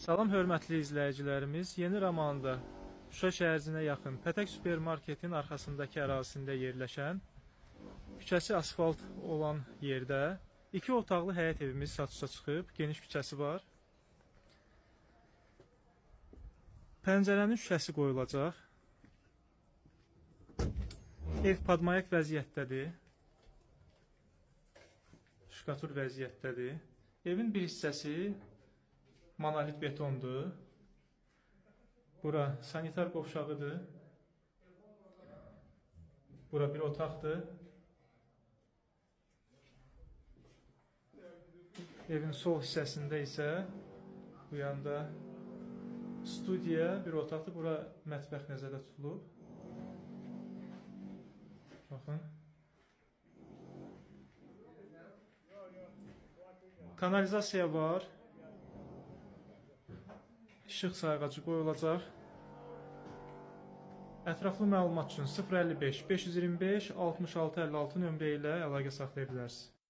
Salam hörmətli izləyicilərimiz, Yeni Ramanda Şuşa şəhərinə yaxın Pətək Supermarketin arxasındakı ərazisində yerləşən, küçəsi asfalt olan yerdə 2 otaqlı həyət evimiz satışa çıxıb, geniş küçəsi var. Pəncərənin şüşəsi qoyulacaq. Ev padmayak vəziyyətdədir. Şkatur vəziyyətdədir. Evin bir hissəsi monolit betondur. Bura sanitar qovşağıdır. Bura bir otaqdır. Evin sol hissəsində isə bu yanda studiya bir otaqdır. Bura mətbəx nəzərdə tutulub. Baxın. Kanalizasiya var. İşıq sayğacı qoyulacaq. Ətraflı məlumat üçün 055 525 66 56 nömrə ilə əlaqə saxlaya bilərsiniz.